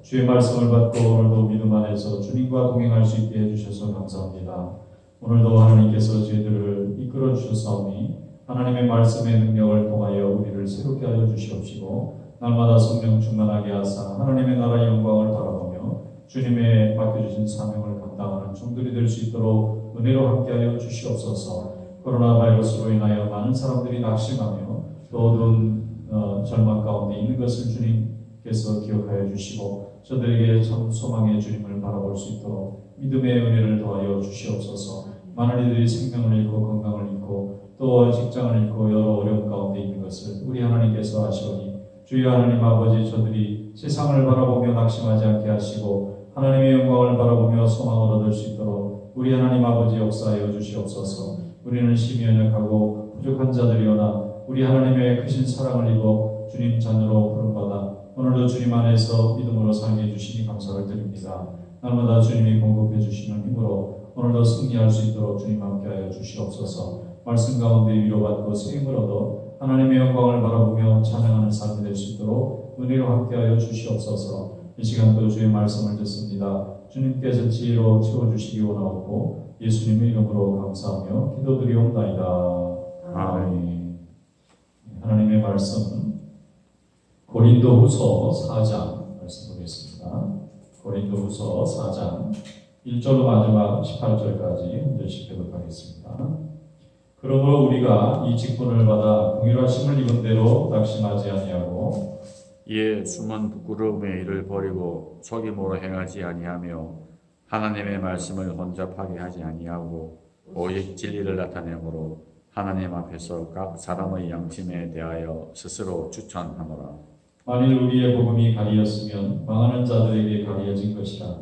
주의 말씀을 받고 오늘도 믿음 안에서 주님과 동행할 수 있게 해주셔서 감사합니다. 오늘도 하나님께서 저희들을 이끌어 주셨사오니 하나님의 말씀의 능력을 통하여 우리를 새롭게 하여 주시옵시고 날마다 성령 충만하게 하사 하나님의 나라의 영광을 바라보며 주님의 맡겨주신 사명을 감당하는 종들이 될 수 있도록 은혜로 함께하여 주시옵소서. 코로나 바이러스로 인하여 많은 사람들이 낙심하며 또 어두운 절망 가운데 있는 것을 주님께서 기억하여 주시고 저들에게 참 소망의 주님을 바라볼 수 있도록 믿음의 은혜를 더하여 주시옵소서. 많은 이들이 생명을 잃고 건강을 잃고 또 직장을 잃고 여러 어려움 가운데 있는 것을 우리 하나님께서 아시오니 주여 하나님 아버지, 저들이 세상을 바라보며 낙심하지 않게 하시고 하나님의 영광을 바라보며 소망을 얻을 수 있도록 우리 하나님 아버지 역사하여 주시옵소서. 우리는 심히 연약하고 부족한 자들이오나 우리 하나님의 크신 사랑을 입어 주님 자녀로 부름받아 오늘도 주님 안에서 믿음으로 살게 해주시니 감사를 드립니다. 날마다 주님이 공급해 주시는 힘으로 오늘도 승리할 수 있도록 주님 함께하여 주시옵소서. 말씀 가운데 위로받고 쓰임을 얻어 하나님의 영광을 바라보며 찬양하는 삶이 될 수 있도록 은혜로 함께하여 주시옵소서. 이 시간도 주의 말씀을 듣습니다. 주님께서 지혜로 채워주시기 원하옵고 예수님의 이름으로 감사하며 기도드리옵나이다. 아멘. 하나님의 말씀 고린도후서 4장 말씀 보겠습니다. 고린도후서 4장 1절로 마지막 18절까지 먼저 읽도록 하겠습니다. 그러므로 우리가 이 직분을 받아 공의하심을 입은 대로 낙심하지 아니하고 이에 숨은 부끄러움의 일을 버리고 속임으로 행하지 아니하며 하나님의 말씀을 혼잡하게 하지 아니하고 오직 진리를 나타내므로 하나님 앞에서 각 사람의 양심에 대하여 스스로 추천하노라. 만일 우리의 복음이 가리었으면 망하는 자들에게 가리어진 것이라.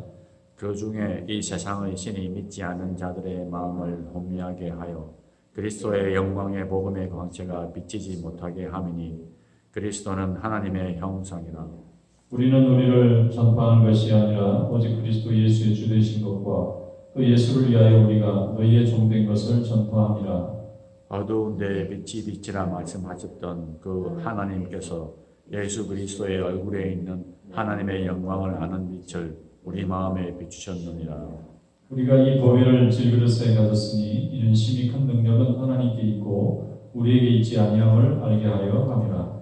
그 중에 이 세상의 신이 믿지 않는 자들의 마음을 혼미하게 하여 그리스도의 영광의 복음의 광채가 비치지 못하게 함이니 그리스도는 하나님의 형상이라. 우리는 우리를 전파하는 것이 아니라 오직 그리스도 예수의 주 되신 것과 그 예수를 위하여 우리가 너희의 종된 것을 전파함이라. 어두운 데에 빛이 비치라 말씀하셨던 그 하나님께서 예수 그리스도의 얼굴에 있는 하나님의 영광을 아는 빛을 우리 마음에 비추셨느니라. 우리가 이 보배를 질그릇에 가졌으니 이는 심히 큰 능력은 하나님께 있고 우리에게 있지 아니함을 알게 하려 함이라.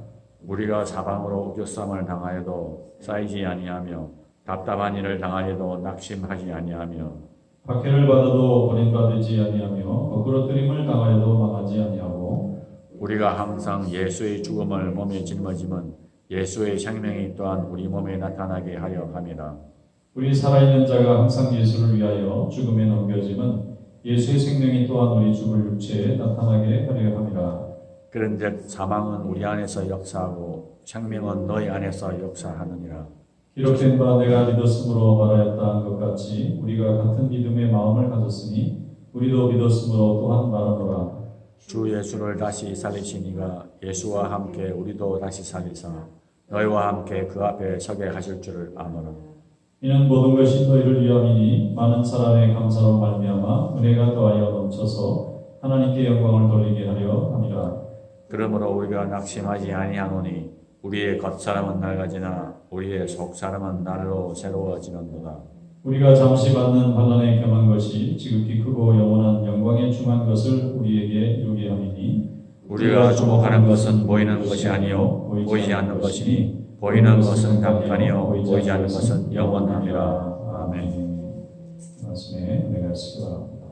우리가 사방으로 우겨쌈을 당하여도 쌓이지 아니하며 답답한 일을 당하여도 낙심하지 아니하며 박해를 받아도 버림받지 아니하며 거꾸러뜨림을 당하여도 망하지 아니하고 우리가 항상 예수의 죽음을 몸에 짊어짐은 예수의 생명이 또한 우리 몸에 나타나게 하려 함이라. 우리 살아있는 자가 항상 예수를 위하여 죽음에 넘겨짐은 예수의 생명이 또한 우리 죽을 육체에 나타나게 하려 함이라. 그런즉 사망은 우리 안에서 역사하고 생명은 너희 안에서 역사하느니라. 기록된 바 내가 믿었으므로 말하였다 한 것 같이 우리가 같은 믿음의 마음을 가졌으니 우리도 믿었으므로 또한 말하노라. 주 예수를 다시 살리시니가 예수와 함께 우리도 다시 살리사 너희와 함께 그 앞에 서게 하실 줄을 아노라. 이는 모든 것이 너희를 위함이니 많은 사람의 감사로 말미암아 은혜가 더하여 넘쳐서 하나님께 영광을 돌리게 하려 함이라. 그러므로 우리가 낙심하지 아니하노니 우리의 겉사람은 낡아지나 우리의 속사람은 날로 새로워지는도다. 우리가 잠시 받는 환난에 겸한 것이 지극히 크고 영원한 영광에 중한 것을 우리에게 이루게 함이니 우리가 주목하는 것은 보이는 것이 아니요 보이지 않는 것이니 보이는 것은 잠깐이요 보이지 않는 것은 영원함이라. 아멘. 말씀에 은혜가 있으시기 바랍니다.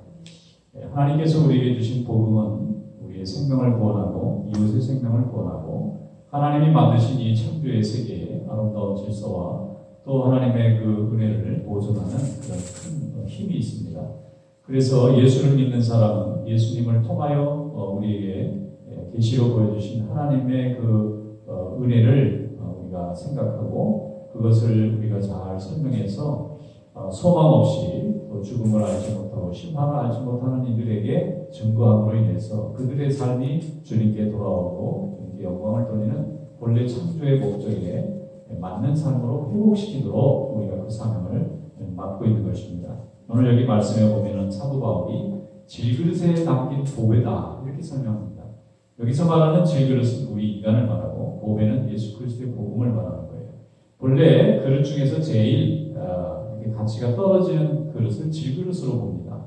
하나님께서 우리에게 주신 복음은 우리의 생명을 구원하고 이웃의 생명을 구원하고 하나님이 만드신 이 창조의 세계의 아름다운 질서와 또 하나님의 그 은혜를 보존하는 그런 큰 힘이 있습니다. 그래서 예수를 믿는 사람은 예수님을 통하여 우리에게 계시로 보여주신 하나님의 그 은혜를 우리가 생각하고 그것을 우리가 잘 설명해서 소망 없이 또 죽음을 알지 못하고 심판을 알지 못하는 이들에게 증거함으로 인해서 그들의 삶이 주님께 돌아오고 주님께 영광을 돌리는 본래 창조의 목적에 맞는 삶으로 회복시키도록 우리가 그 사명을 맡고 있는 것입니다. 오늘 여기 말씀에 보면은 사도 바울이 질그릇에 담긴 보배다 이렇게 설명합니다. 여기서 말하는 질그릇은 우리 인간을 말하고 보배는 예수 그리스도의 복음을 말하는 거예요. 본래 그릇 중에서 제일 이렇게 가치가 떨어지는 그릇을 질그릇으로 봅니다.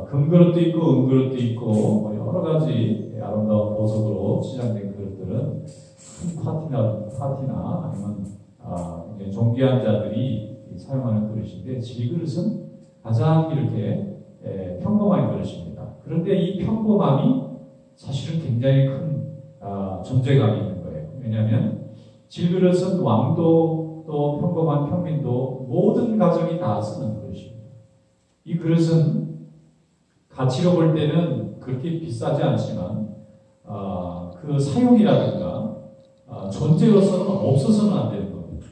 금그릇도 있고 은그릇도 있고 여러 가지 아름다운 보석으로 치장된 그릇들은 큰 파티나 아니면 존귀한 자들이 사용하는 그릇인데 질그릇은 가장 이렇게 평범한 그릇입니다. 그런데 이 평범함이 사실은 굉장히 큰 존재감이 있는 거예요. 왜냐하면 질그릇은 왕도 또 평범한 평민도 모든 가정이 다 쓰는 그릇입니다. 이 그릇은 가치로 볼 때는 그렇게 비싸지 않지만 그 사용이라든가 존재로서는 없어서는 안 되는 겁니다.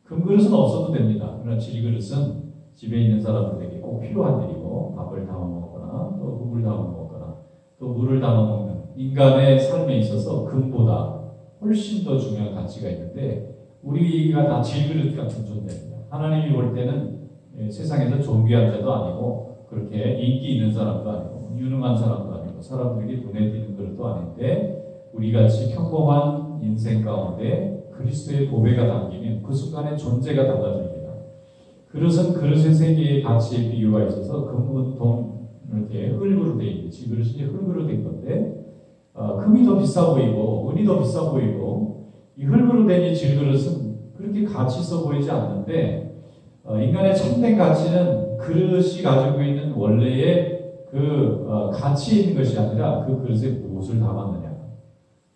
금그릇은 없어도 됩니다. 그러나 질그릇은 집에 있는 사람들에게 꼭 필요한 일이고 밥을 담아 먹거나 또 국을 담아 먹거나 또 물을 담아 먹는 인간의 삶에 있어서 금보다 훨씬 더 중요한 가치가 있는데 우리가 다 질그릇 같은 존재입니다. 하나님이 볼 때는 세상에서 존귀한 자도 아니고 그렇게 인기 있는 사람도 아니고 유능한 사람도 아니고 사람들에게 눈에 띄는 그릇도 아닌데 우리같이 평범한 인생 가운데 그리스도의 보배가 담기면 그 순간에 존재가 달라집니다. 그릇은 그릇의 세계의 가치에 비유가 있어서 금은 동 이렇게 흙으로 되어 있는데 질그릇이 흙으로 된 건데 금이 더 비싸 보이고 은이 더 비싸 보이고 이 흙으로 된 이 질그릇은 그렇게 가치 있어 보이지 않는데 인간의 참된 가치는 그릇이 가지고 있는 원래의 그 가치에 있는 것이 아니라 그 그릇에 무엇을 담았느냐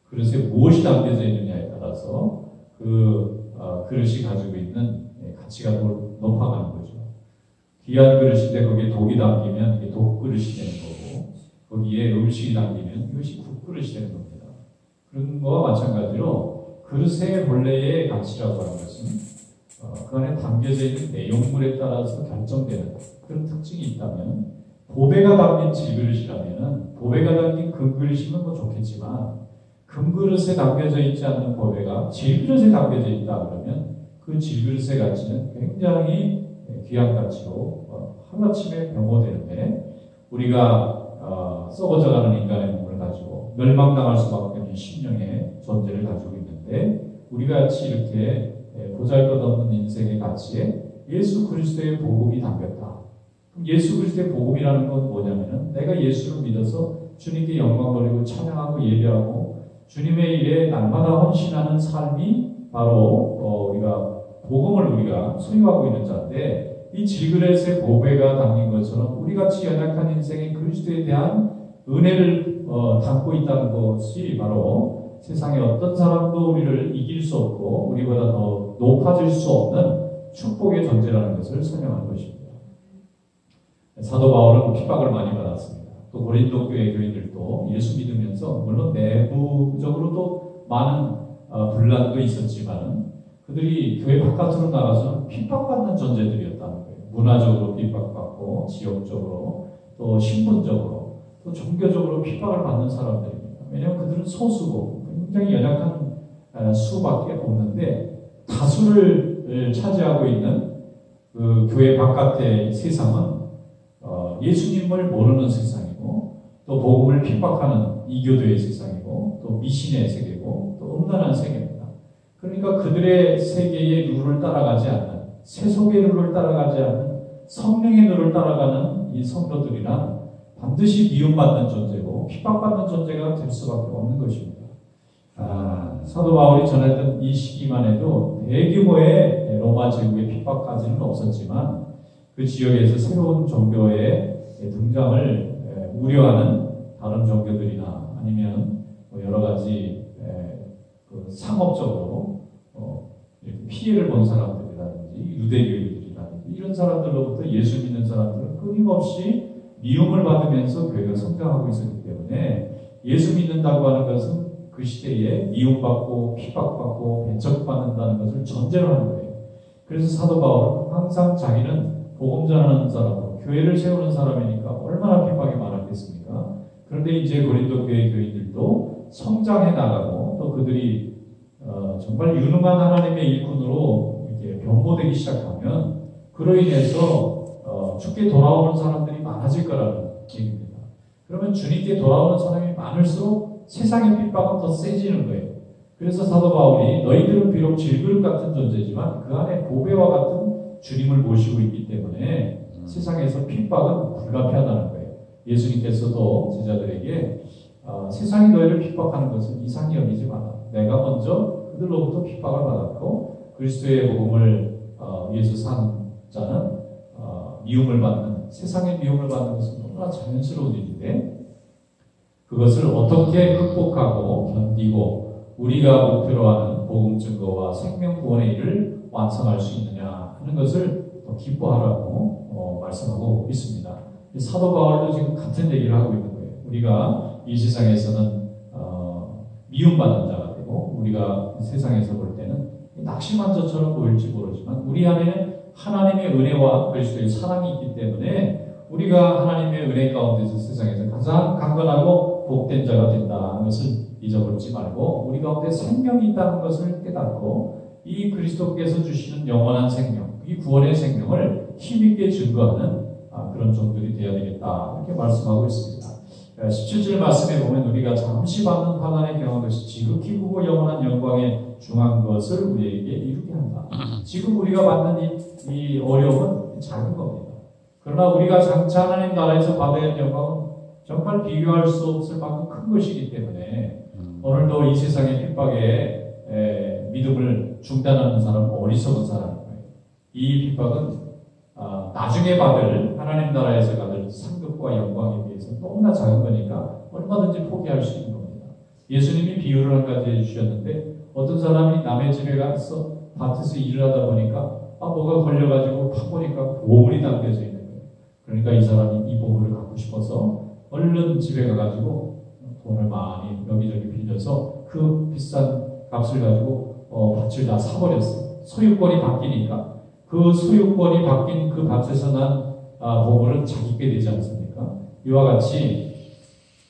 그릇에 무엇이 담겨져 있느냐에 따라서 그 그릇이 가지고 있는 가치가 높아가는 거죠. 귀한 그릇인데 거기에 독이 담기면 이게 독그릇이 되는 거고 거기에 음식이 담기면 이것이 국그릇이 되는 겁니다. 그런 거와 마찬가지로 그릇의 본래의 가치라고 하는 것은 그 안에 담겨져 있는 내용물에 따라서 결정되는 그런 특징이 있다면 보배가 담긴 질그릇이라면 보배가 담긴 금그릇이면 뭐 좋겠지만 금그릇에 담겨져 있지 않는 보배가 질그릇에 담겨져 있다 그러면 그 질그릇의 가치는 굉장히 귀한 가치로 하루아침에 변모되는데 우리가 썩어져가는 인간의 몸을 가지고 멸망당할 수밖에 없는 심령의 존재를 가지고 있는데 우리가 같이 이렇게 보잘것없는 인생의 가치에 예수 그리스도의 복음이 담겼다. 그럼 예수 그리스도의 복음이라는 건 뭐냐면은 내가 예수를 믿어서 주님께 영광 돌리고 찬양하고 예배하고 주님의 일에 날마다 헌신하는 삶이 바로 우리가 복음을 우리가 소유하고 있는 자인데 이 질그릇의 보배가 담긴 것처럼 우리같이 연약한 인생의 그리스도에 대한 은혜를 담고 있다는 것이 바로 세상의 어떤 사람도 우리를 이길 수 없고 우리보다 더 높아질 수 없는 축복의 존재라는 것을 설명하는 것입니다. 사도 바울은 핍박을 많이 받았습니다. 또 고린도 교회 교인들도 예수 믿으면서 물론 내부적으로도 많은 분란도 있었지만 그들이 교회 바깥으로 나가서는 핍박받는 존재들이었다는 거예요. 문화적으로 핍박받고 지역적으로 또 신분적으로 또 종교적으로 핍박을 받는 사람들입니다. 왜냐하면 그들은 소수고 굉장히 연약한 수밖에 없는데 다수를 차지하고 있는 그 교회 바깥의 세상은 예수님을 모르는 세상이고 또 복음을 핍박하는 이교도의 세상이고 또 미신의 세계고 또 음란한 세계입니다. 그러니까 그들의 세계의 룰을 따라가지 않는, 세속의 룰을 따라가지 않는 성령의 룰을 따라가는 이 성도들이란 반드시 미움받는 존재고 핍박받는 존재가 될 수밖에 없는 것입니다. 사도 바울이 전했던 이 시기만 해도 대규모의 로마 제국의 핍박까지는 없었지만 그 지역에서 새로운 종교의 등장을 우려하는 다른 종교들이나 아니면 여러 가지 상업적으로 피해를 본 사람들이라든지 유대교인들이라든지 이런 사람들로부터 예수 믿는 사람들은 끊임없이 미움을 받으면서 교회가 성장하고 있었기 때문에 예수 믿는다고 하는 것은 그 시대에 미움받고 핍박받고 배척받는다는 것을 전제로 하는 거예요. 그래서 사도 바울은 항상 자기는 복음 전하는 사람으로 교회를 세우는 사람이니까 얼마나 핍박이 많았겠습니까? 그런데 이제 고린도 교회 교인들도 성장해 나가고 또 그들이 정말 유능한 하나님의 일꾼으로 이렇게 변모되기 시작하면 그로 인해서 주께 돌아오는 사람들이 많아질 거라는 얘기입니다. 그러면 주님께 돌아오는 사람이 많을수록 세상의 핍박은 더 세지는 거예요. 그래서 사도 바울이 너희들은 비록 질그릇 같은 존재지만 그 안에 보배와 같은 주님을 모시고 있기 때문에 세상에서 핍박은 불가피하다는 거예요. 예수님께서도 제자들에게 세상이 너희를 핍박하는 것은 이상히 여기지 마라. 내가 먼저 그들로부터 핍박을 받았고 그리스도의 복음을 위해서 산 자는 미움을 받는, 세상의 미움을 받는 것은 너무나 자연스러운 일인데 그것을 어떻게 극복하고 견디고 우리가 목표로 하는 복음 증거와 생명 구원의 일을 완성할 수 있느냐 하는 것을 더 기뻐하라고 말씀하고 있습니다. 사도 바울도 지금 같은 얘기를 하고 있는 거예요. 우리가 이 세상에서는 미움받는 자가 되고 우리가 세상에서 볼 때는 낙심한 자처럼 보일지 모르지만 우리 안에 하나님의 은혜와 그리스도의 사랑이 있기 때문에 우리가 하나님의 은혜 가운데서 세상에서 가장 강건하고 복된 자가 된다는 것을 잊어버리지 말고 우리 가운데 생명이 있다는 것을 깨닫고 이 그리스도께서 주시는 영원한 생명, 이 구원의 생명을 힘있게 증거하는 그런 종들이 되어야 되겠다 이렇게 말씀하고 있습니다. 17절 말씀에 보면 우리가 잠시 받는 환난의 경험 것이 지극히 크고 영원한 영광에 중한 것을 우리에게 이루게 한다. 지금 우리가 받는 이 어려움은 작은 겁니다. 그러나 우리가 장차 하나님 나라에서 받아야 할 영광은 정말 비교할 수 없을 만큼 큰 것이기 때문에 오늘도 이 세상의 핍박에 믿음을 중단하는 사람은 어리석은 사람인 거예요. 이 핍박은 나중에 받을 하나님 나라에서 받을 상급과 영광에 비해서 너무나 작은 거니까 얼마든지 포기할 수 있는 겁니다. 예수님이 비유를 한 가지 해주셨는데 어떤 사람이 남의 집에 가서 밭에서 일을 하다 보니까 뭐가 걸려가지고 파보니까 보물이 담겨져 있는 거예요. 그러니까 이 사람이 이 보물을 갖고 싶어서 얼른 집에 가가지고 돈을 많이 여기저기 빌려서 그 비싼 값을 가지고 밭을 다 사버렸어요. 소유권이 바뀌니까 그 소유권이 바뀐 그 밭에서 난 보물은 자기께 되지 않습니까? 이와 같이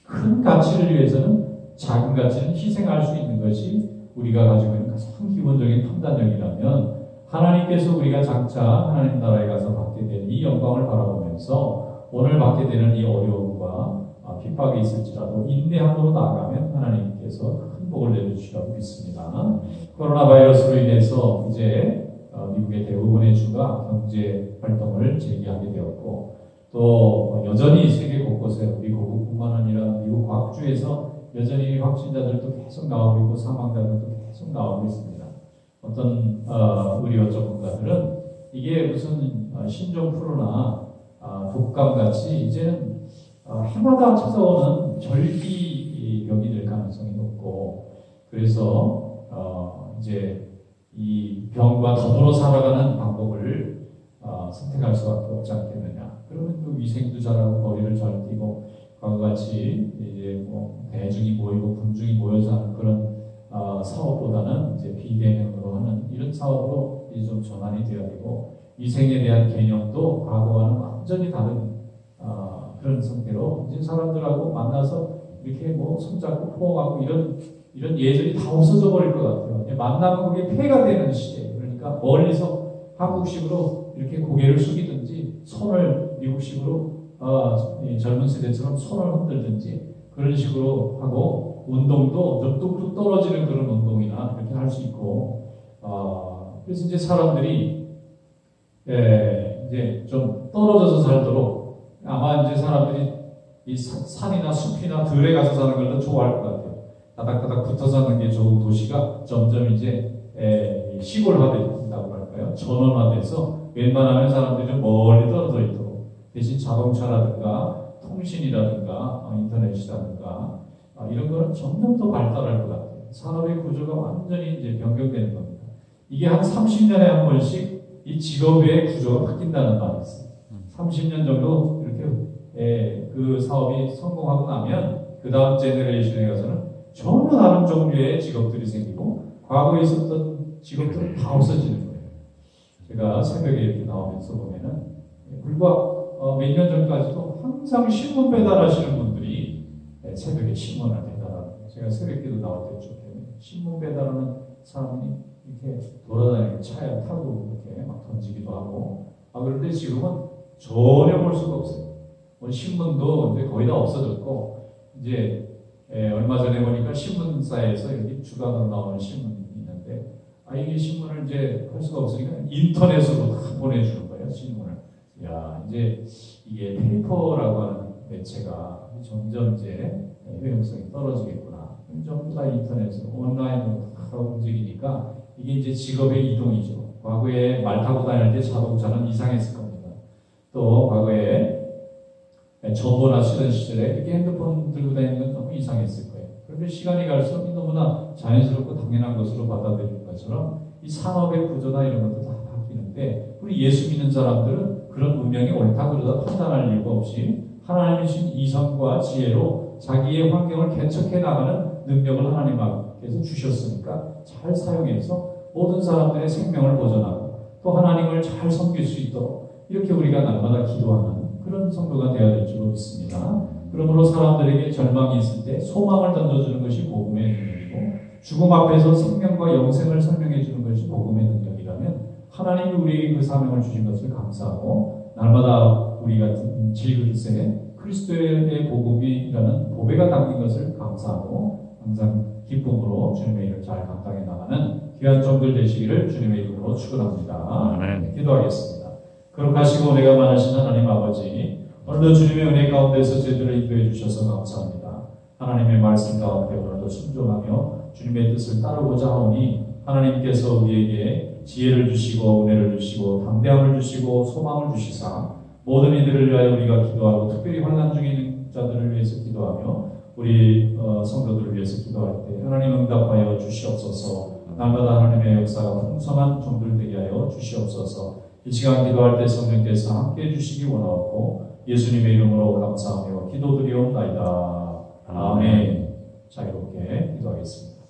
큰 가치를 위해서는 작은 가치는 희생할 수 있는 것이 우리가 가지고 있는 가장 기본적인 판단력이라면 하나님께서 우리가 장차 하나님 나라에 가서 받게 될 이 영광을 바라보면서 오늘 받게 되는 이 어려움과 핍박이 있을지라도 인내함으로 나아가면 하나님께서 큰 복을 내려주시라고 믿습니다. 코로나 바이러스로 인해서 이제 미국의 대부분의 주가 경제 활동을 재개하게 되었고 또 여전히 세계 곳곳에 우리 고국뿐만 아니라 미국 각주에서 여전히 확진자들도 계속 나오고 있고 사망자들도 계속 나오고 있습니다. 어떤 의료 전문가들은 이게 무슨 신종 플루나 독감같이 이제는 해마다 찾아오는 절기병이 될 가능성이 높고 그래서 이제 이 병과 더불어 살아가는 방법을 선택할 수밖에 없지 않겠느냐. 그러면 또 위생도 잘하고 거리를 잘 띄고 과거같이 이제 대중이 모이고 군중이 모여서 하는 그런 사업보다는 이제 비대면으로 하는 이런 사업으로 이제 좀 전환이 되어야 되고 위생에 대한 개념도 과거와는 완전히 다른 그런 상태로 이제 사람들하고 만나서 이렇게 손잡고 포옹하고 이런 예절이 다 없어져 버릴 것 같아요. 만나면 그게 폐가 되는 시대예요. 그러니까 멀리서 한국식으로 이렇게 고개를 숙이든지 손을 미국식으로 젊은 세대처럼 손을 흔들든지 그런 식으로 하고 운동도 좀 뚝뚝 떨어지는 그런 운동이나 이렇게 할 수 있고 그래서 이제 사람들이 이제 좀 떨어져서 살도록 아마 이제 사람들이 이 산이나 숲이나 들에 가서 사는 걸 더 좋아할 것 같아요. 다닥다닥 붙어 사는 게 좋은 도시가 점점 이제 시골화된다고 할까요? 전원화돼서 웬만하면 사람들이 좀 멀리 떨어져 있도록 대신 자동차라든가 통신이라든가 인터넷이라든가 이런 거는 점점 더 발달할 것 같아요. 산업의 구조가 완전히 이제 변경되는 겁니다. 이게 한 30년에 한 번씩 이 직업의 구조가 바뀐다는 말이 있어요. 30년 정도 이렇게 그 사업이 성공하고 나면 그 다음 제너레이션에 가서는 전혀 다른 종류의 직업들이 생기고 과거에 있었던 직업들은 다 없어지는 거예요. 제가 새벽에 이렇게 나오면서 보면은 불과 몇 년 전까지도 항상 신문 배달하시는 분들이 새벽에 신문을 배달하는 거예요. 제가 새벽에도 나올 때 쭉 신문 배달하는 사람이 이렇게 돌아다니는 차에 타고 이렇게 막 던지기도 하고 그런데 지금은 전혀 볼 수가 없어요. 신문도 이제 거의 다 없어졌고 이제 얼마 전에 보니까 신문사에서 여기 주간으로 나오는 신문이 있는데 이게 신문을 이제 할 수가 없으니까 인터넷으로 다 보내주는 거예요. 신문을. 야 이제 이게 페이퍼라고 하는 매체가 점점 이제 효용성이 떨어지겠구나. 전부 다 인터넷으로 온라인으로 다 움직이니까 이게 이제 직업의 이동이죠. 과거에 말 타고 다닐 때 자동차는 이상했을 겁니다. 또 과거에 전보나 쓰던 시절에 이렇게 핸드폰 들고 다니는 건 너무 이상했을 거예요. 그런데 시간이 갈수록 너무나 자연스럽고 당연한 것으로 받아들이는 것처럼 이 산업의 구조나 이런 것도 다 바뀌는데 우리 예수 믿는 사람들은 그런 운명이 옳다 그러다 판단할 이유가 없이 하나님이 주신 이성과 지혜로 자기의 환경을 개척해 나가는 능력을 하나님께서 주셨으니까 잘 사용해서 모든 사람들의 생명을 보존하고 또 하나님을 잘 섬길 수 있도록 이렇게 우리가 날마다 기도하는 그런 성도가 되어야 될 줄 믿습니다. 그러므로 사람들에게 절망이 있을 때 소망을 던져주는 것이 복음의 능력이고 죽음 앞에서 생명과 영생을 설명해 주는 것이 복음의 능력이라면 하나님이 우리에게 그 사명을 주신 것을 감사하고 날마다 우리가 질글새 그리스도의 복음이라는 보배가 담긴 것을 감사하고 항상 기쁨으로 주님의 일을 잘 감당해 나가는 귀한 종들 되시기를 주님의 이름으로 축원합니다. 아멘. 기도하겠습니다. 거룩하시고 은혜가 많으신 하나님 아버지, 오늘도 주님의 은혜 가운데서 저희들을 인도해 주셔서 감사합니다. 하나님의 말씀 가운데 오늘도 순종하며 주님의 뜻을 따르고자 하오니 하나님께서 우리에게 지혜를 주시고 은혜를 주시고 담대함을 주시고 소망을 주시사 모든 이들을 위하여 우리가 기도하고 특별히 환난 중에 있는 자들을 위해서 기도하며 우리 성도들을 위해서 기도할 때 하나님 응답하여 주시옵소서. 날마다 하나님의 역사가 풍성한 종들 되게 하여 주시옵소서. 이 시간 기도할 때 성령께서 함께해 주시기 원하옵고 예수님의 이름으로 감사하며 기도드리옵나이다. 아멘. 자유롭게 기도하겠습니다.